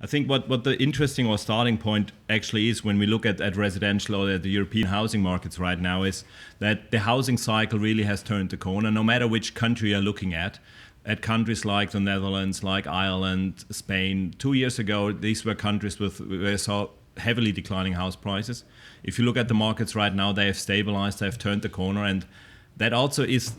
I think what the interesting or starting point actually is when we look at residential or at the European housing markets right now is that the housing cycle really has turned the corner, no matter which country you're looking at countries like the Netherlands, like Ireland, Spain. 2 years ago, these were countries where saw heavily declining house prices. If you look at the markets right now, they have stabilized, they have turned the corner, and that also is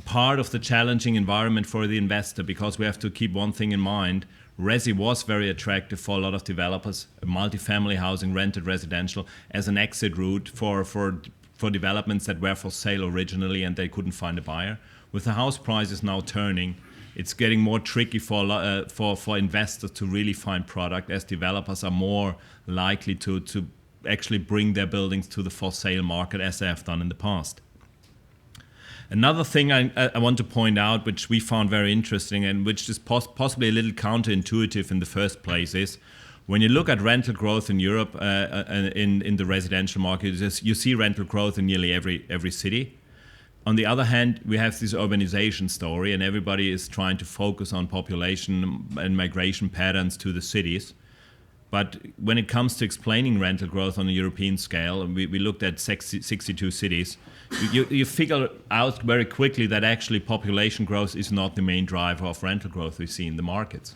part of the challenging environment for the investor, because we have to keep one thing in mind. Resi was very attractive for a lot of developers, multifamily housing, rented residential, as an exit route for developments that were for sale originally and they couldn't find a buyer. With the house prices now turning, it's getting more tricky for investors to really find product, as developers are more likely to actually bring their buildings to the for sale market as they have done in the past. Another thing I want to point out, which we found very interesting and which is possibly a little counterintuitive in the first place, is when you look at rental growth in Europe in the residential market, you see rental growth in nearly every city. On the other hand, we have this urbanization story, and everybody is trying to focus on population and migration patterns to the cities. But when it comes to explaining rental growth on a European scale, we looked at 62 cities, you figure out very quickly that actually population growth is not the main driver of rental growth we see in the markets.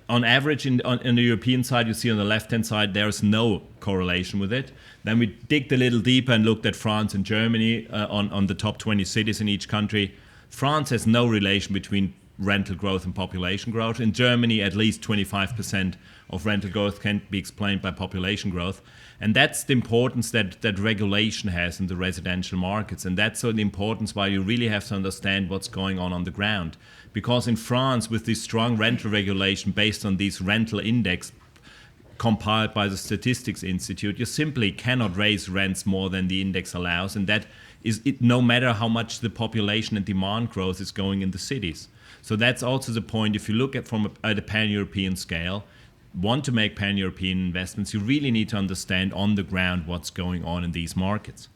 On average, on the European side, you see on the left-hand side, there's no correlation with it. Then we digged a little deeper and looked at France and Germany on the top 20 cities in each country. France has no relation between rental growth and population growth. In Germany, at least 25% of rental growth can be explained by population growth. And that's the importance that regulation has in the residential markets. And that's the importance why you really have to understand what's going on the ground. Because in France, with this strong rental regulation based on these rental index compiled by the Statistics Institute, you simply cannot raise rents more than the index allows. And that is it, no matter how much the population and demand growth is going in the cities. So that's also the point. If you look at a pan-European scale, want to make pan-European investments, you really need to understand on the ground what's going on in these markets.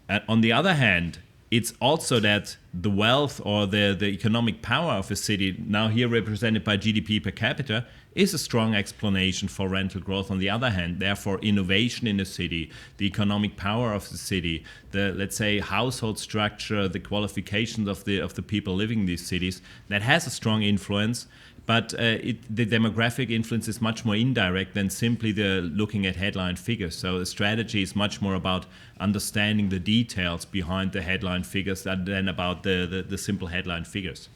And on the other hand, it's also that the wealth or the economic power of a city, now here represented by GDP per capita, is a strong explanation for rental growth. On the other hand, therefore, innovation in a city, the economic power of the city, the, let's say, household structure, the qualifications of the people living in these cities, that has a strong influence. But the demographic influence is much more indirect than simply looking at headline figures. So the strategy is much more about understanding the details behind the headline figures than about the simple headline figures.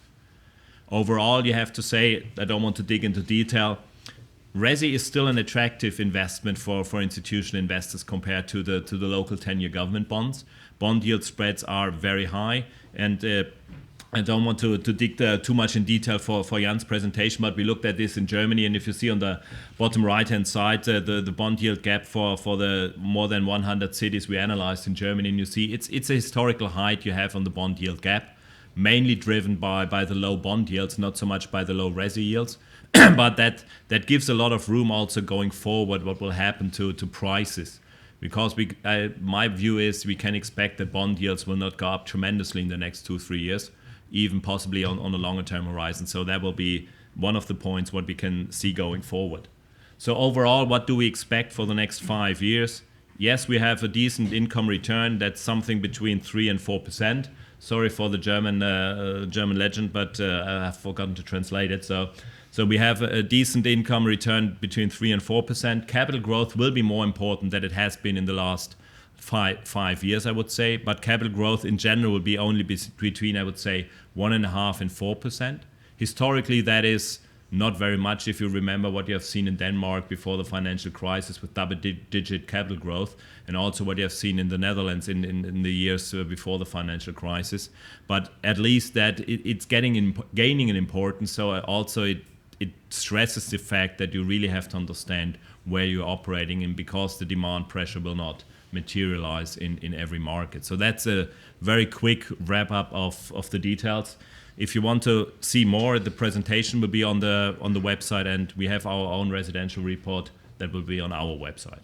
Overall, you have to say, I don't want to dig into detail, Resi is still an attractive investment for institutional investors compared to the local 10-year government bonds. Bond yield spreads are very high, and I don't want to dig too much in detail for Jan's presentation, but we looked at this in Germany, and if you see on the bottom right-hand side, the bond yield gap for the more than 100 cities we analyzed in Germany, and you see it's a historical height you have on the bond yield gap, mainly driven by the low bond yields, not so much by the low Resi yields, but that gives a lot of room also going forward what will happen to prices. Because my view is we can expect that bond yields will not go up tremendously in the next 2-3 years, even possibly on a longer term horizon. So that will be one of the points what we can see going forward. So overall, what do we expect for the next 5 years? Yes, we have a decent income return. That's something between 3 and 4%. Sorry for the German legend, but I have forgotten to translate it. So we have a decent income return between 3 and 4%. Capital growth will be more important than it has been in the last five years, I would say. But capital growth in general will be only between, I would say, 1.5% and 4%. Historically, that is not very much if you remember what you have seen in Denmark before the financial crisis with double-digit capital growth, and also what you have seen in the Netherlands in the years before the financial crisis. But at least that it's gaining in importance. So also it stresses the fact that you really have to understand where you're operating in, because the demand pressure will not materialize in every market. So that's a very quick wrap up of the details. If you want to see more, the presentation will be on the website, and we have our own residential report that will be on our website.